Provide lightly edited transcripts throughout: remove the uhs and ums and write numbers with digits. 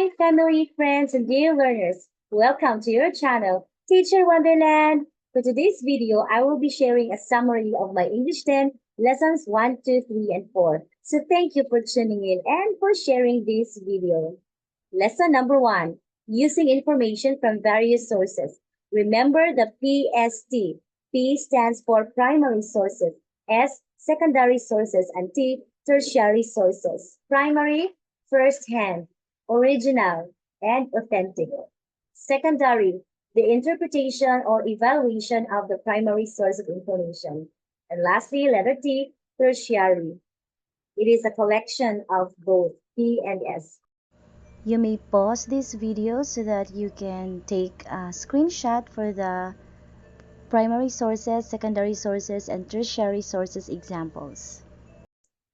Hi, family, friends, and dear learners. Welcome to your channel, Teacher Wonderland. For today's video, I will be sharing a summary of my English 10 lessons 1, 2, 3, and 4. So thank you for tuning in and for sharing this video. Lesson number 1, using information from various sources. Remember the PST. P stands for primary sources, S, secondary sources, and T, tertiary sources. Primary, first-hand, original, and authentic. Secondary, the interpretation or evaluation of the primary source of information. And lastly, letter T, tertiary. It is a collection of both P and S. You may pause this video so that you can take a screenshot for the primary sources, secondary sources, and tertiary sources examples.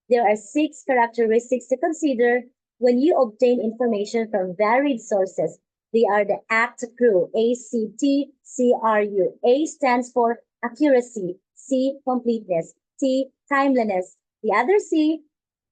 There are 6 characteristics to consider when you obtain information from varied sources. They are the ACT-CRU, A-C-T-C-R-U. A stands for accuracy, C, completeness, T, timeliness. The other C,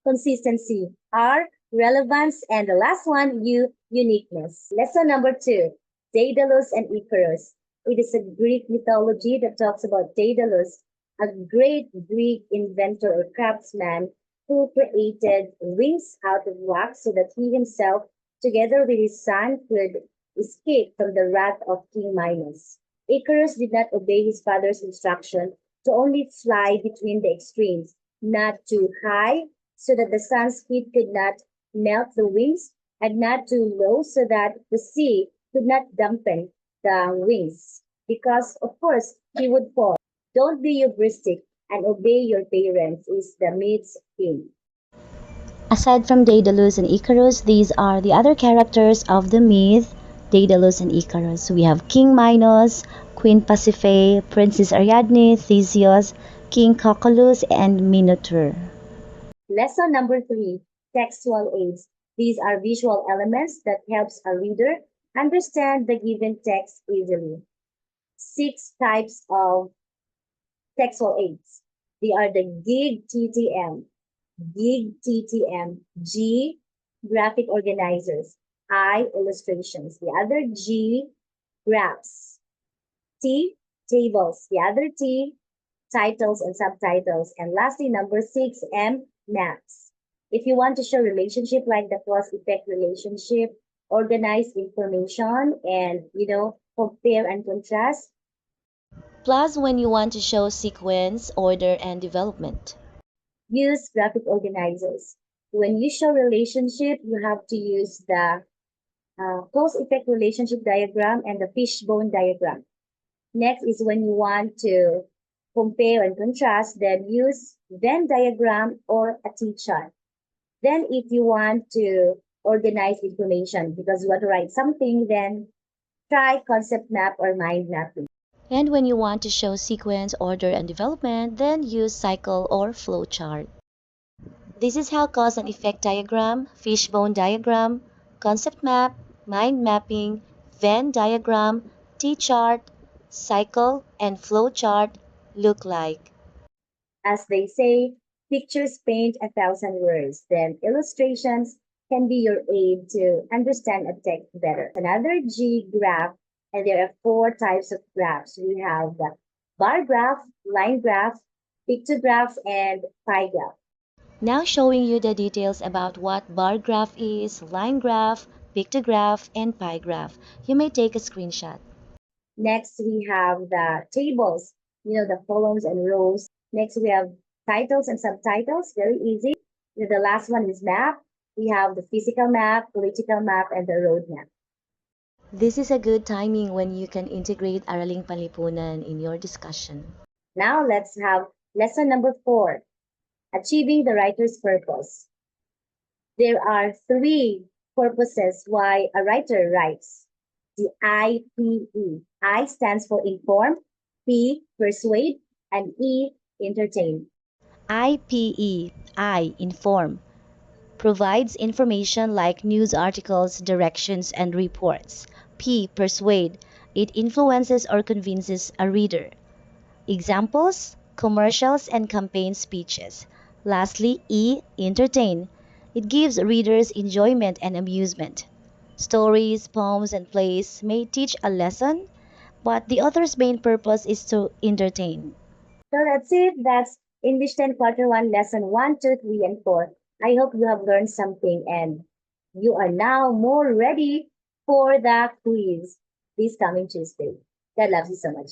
consistency, R, relevance, and the last one, U, uniqueness. Lesson number 2, Daedalus and Icarus. It is a Greek mythology that talks about Daedalus, a great Greek inventor or craftsman who created wings out of wax so that he himself, together with his son, could escape from the wrath of King Minos. Icarus did not obey his father's instruction to only fly between the extremes, not too high so that the sun's heat could not melt the wings, and not too low so that the sea could not dampen the wings, because of course he would fall. Don't be hubristic and obey your parents is the myth's king. Aside from Daedalus and Icarus, these are the other characters of the myth Daedalus and Icarus. We have King Minos, Queen Pasiphae, Princess Ariadne, Theseus, King Cocalus, and Minotaur. Lesson number 3, textual aids. These are visual elements that helps a reader understand the given text easily. 6 types of textual aids. They are the gig TTM, G, graphic organizers, I, illustrations. The other G, graphs. T, tables. The other T, titles and subtitles. And lastly, number 6, M, maps. If you want to show relationship like the cause effect relationship, organize information, and compare and contrast. Plus, when you want to show sequence, order, and development. Use graphic organizers. When you show relationship, you have to use the cause effect relationship diagram and the fishbone diagram. Next is when you want to compare and contrast, then use Venn diagram or a T-chart. Then if you want to organize information because you want to write something, then try concept map or mind mapping. And when you want to show sequence, order, and development, then use cycle or flow chart. This is how cause and effect diagram, fishbone diagram, concept map, mind mapping, Venn diagram, T-chart, cycle, and flow chart look like. As they say, pictures paint 1,000 words, then illustrations can be your aid to understand a text better. Another G, graph, and there are 4 types of graphs. We have the bar graph, line graph, pictograph, and pie graph. Now showing you the details about what bar graph is, line graph, pictograph, and pie graph. You may take a screenshot. Next, we have the tables, the columns and rows. Next, we have titles and subtitles, very easy. The last one is map. We have the physical map, political map, and the road map. This is a good timing when you can integrate Araling Panlipunan in your discussion. Now, let's have lesson number 4, achieving the writer's purpose. There are 3 purposes why a writer writes. The IPE. I stands for inform, P, persuade, and E, entertain. IPE, inform, provides information like news articles, directions, and reports. P, persuade, it influences or convinces a reader. Examples, commercials and campaign speeches. Lastly, E, entertain, it gives readers enjoyment and amusement. Stories, poems, and plays may teach a lesson, but the author's main purpose is to entertain. So that's it. That's English 10 Quarter 1, Lesson 1, 2, 3, and 4. I hope you have learned something and you are now more ready for the quiz this coming Tuesday. God loves you so much.